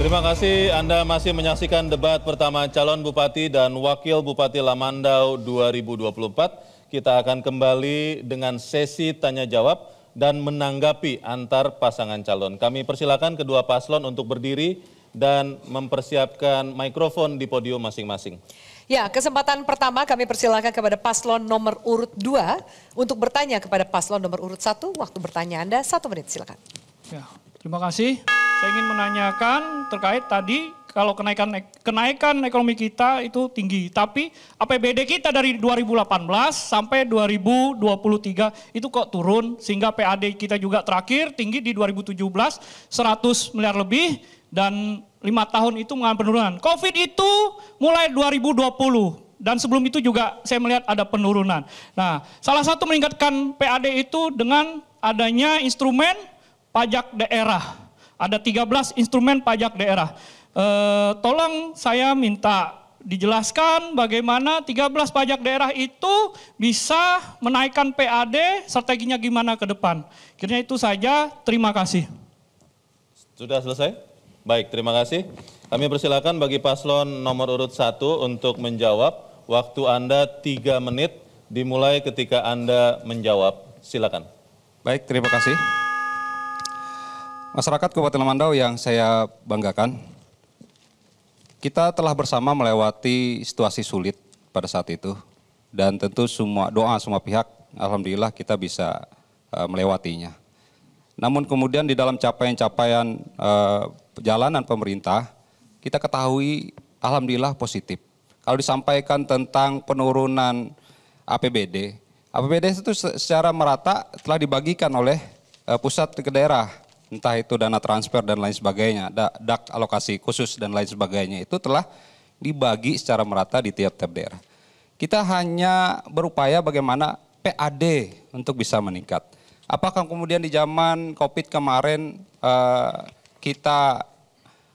Terima kasih Anda masih menyaksikan debat pertama calon Bupati dan Wakil Bupati Lamandau 2024. Kita akan kembali dengan sesi tanya jawab dan menanggapi antar pasangan calon. Kami persilakan kedua paslon untuk berdiri dan mempersiapkan mikrofon di podium masing-masing. Ya, kesempatan pertama kami persilakan kepada paslon nomor urut 2 untuk bertanya kepada paslon nomor urut 1. Waktu bertanya Anda 1 menit, silakan. Ya, terima kasih. Saya ingin menanyakan terkait tadi kalau kenaikan ekonomi kita itu tinggi, tapi APBD kita dari 2018 sampai 2023 itu kok turun sehingga PAD kita juga terakhir tinggi di 2017 100 miliar lebih dan 5 tahun itu mengalami penurunan. Covid itu mulai 2020 dan sebelum itu juga saya melihat ada penurunan. Nah, salah satu meningkatkan PAD itu dengan adanya instrumen pajak daerah. Ada 13 instrumen pajak daerah. Tolong saya minta dijelaskan bagaimana 13 pajak daerah itu bisa menaikkan PAD, strateginya gimana ke depan. Kiranya itu saja, terima kasih. Sudah selesai? Baik, terima kasih. Kami persilakan bagi paslon nomor urut 1 untuk menjawab. Waktu Anda 3 menit dimulai ketika Anda menjawab. Silakan. Baik, terima kasih. Masyarakat Kabupaten Lamandau yang saya banggakan, kita telah bersama melewati situasi sulit pada saat itu. Dan tentu semua pihak, alhamdulillah kita bisa melewatinya. Namun kemudian di dalam capaian-capaian perjalanan pemerintah, kita ketahui alhamdulillah positif. Kalau disampaikan tentang penurunan APBD itu secara merata telah dibagikan oleh pusat ke daerah. Entah itu dana transfer dan lain sebagainya, DAK alokasi khusus dan lain sebagainya itu telah dibagi secara merata di tiap-tiap daerah. Kita hanya berupaya bagaimana PAD untuk bisa meningkat. Apakah kemudian di zaman COVID kemarin kita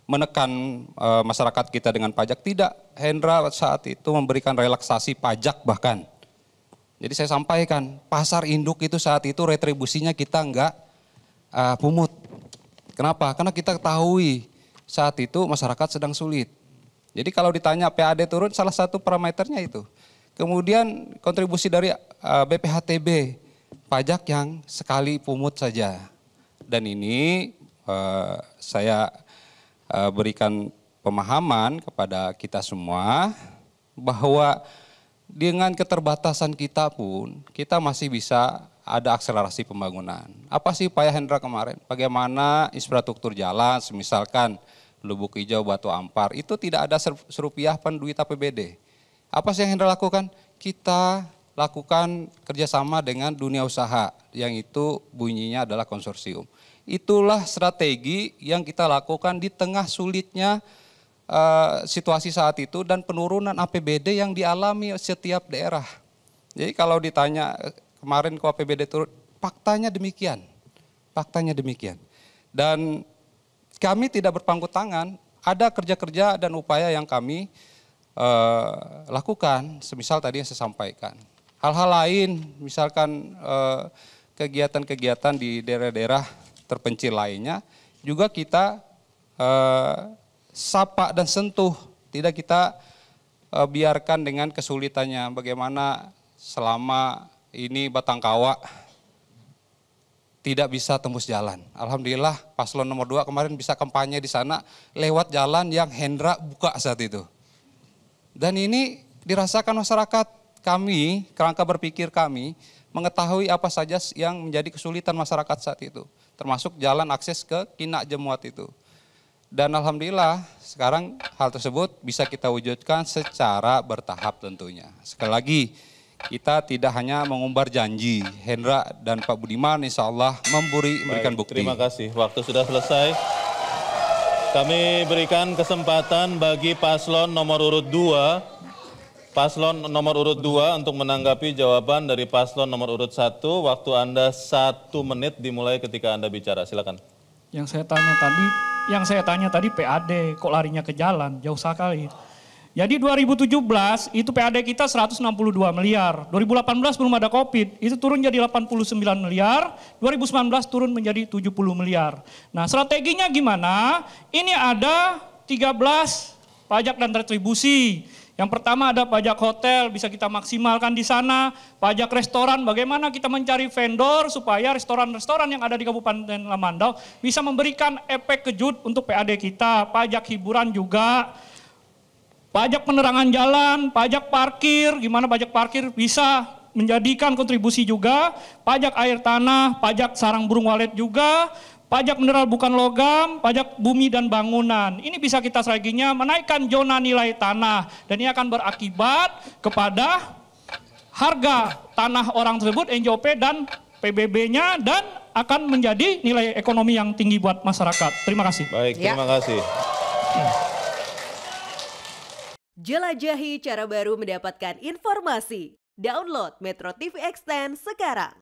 menekan masyarakat kita dengan pajak? Tidak, Hendra saat itu memberikan relaksasi pajak bahkan. Jadi saya sampaikan, pasar induk itu saat itu retribusinya kita enggak pungut. Kenapa? Karena kita ketahui saat itu masyarakat sedang sulit. Jadi kalau ditanya PAD turun, salah satu parameternya itu. Kemudian kontribusi dari BPHTB, pajak yang sekali pungut saja. Dan ini saya berikan pemahaman kepada kita semua bahwa dengan keterbatasan kita pun kita masih bisa ada akselerasi pembangunan. Apa sih upaya Hendra kemarin? Bagaimana infrastruktur jalan, misalkan Lubuk Hijau, Batu Ampar, itu tidak ada serupiah pun duit APBD. Apa sih yang Hendra lakukan? Kita lakukan kerjasama dengan dunia usaha, yang itu bunyinya adalah konsorsium. Itulah strategi yang kita lakukan di tengah sulitnya situasi saat itu dan penurunan APBD yang dialami setiap daerah. Jadi kalau ditanya kemarin kok APBD turun, faktanya demikian. Faktanya demikian. Dan kami tidak berpangku tangan, ada kerja-kerja dan upaya yang kami lakukan, semisal tadi yang saya sampaikan. Hal-hal lain, misalkan kegiatan-kegiatan di daerah-daerah terpencil lainnya, juga kita sapa dan sentuh, tidak kita biarkan dengan kesulitannya. Bagaimana selama ini Batangkawa tidak bisa tembus jalan. Alhamdulillah paslon nomor 2 kemarin bisa kampanye di sana lewat jalan yang Hendra buka saat itu. Dan ini dirasakan masyarakat kami, kerangka berpikir kami, mengetahui apa saja yang menjadi kesulitan masyarakat saat itu. Termasuk jalan akses ke Kinak Jemuat itu. Dan alhamdulillah sekarang hal tersebut bisa kita wujudkan secara bertahap tentunya. Sekali lagi, kita tidak hanya mengumbar janji, Hendra dan Pak Budiman insya Allah memberikan bukti. Terima kasih, waktu sudah selesai. Kami berikan kesempatan bagi paslon nomor urut 2. Paslon nomor urut 2 untuk menanggapi jawaban dari paslon nomor urut 1. Waktu Anda 1 menit dimulai ketika Anda bicara, silakan. Yang saya tanya tadi PAD, kok larinya ke jalan, jauh sekali. Jadi 2017 itu PAD kita 162 miliar. 2018 belum ada COVID, itu turun jadi 89 miliar. 2019 turun menjadi 70 miliar. Nah, strateginya gimana? Ini ada 13 pajak dan retribusi. Yang pertama ada pajak hotel, bisa kita maksimalkan di sana. Pajak restoran, bagaimana kita mencari vendor supaya restoran-restoran yang ada di Kabupaten Lamandau bisa memberikan efek kejut untuk PAD kita. Pajak hiburan juga. Pajak penerangan jalan, pajak parkir, gimana pajak parkir bisa menjadikan kontribusi juga. Pajak air tanah, pajak sarang burung walet juga. Pajak mineral bukan logam, pajak bumi dan bangunan. Ini bisa kita strateginya menaikkan zona nilai tanah. Dan ini akan berakibat kepada harga tanah orang tersebut, NJOP dan PBB-nya, dan akan menjadi nilai ekonomi yang tinggi buat masyarakat. Terima kasih. Baik, terima kasih. Jelajahi cara baru mendapatkan informasi. Download Metro TV Extend sekarang.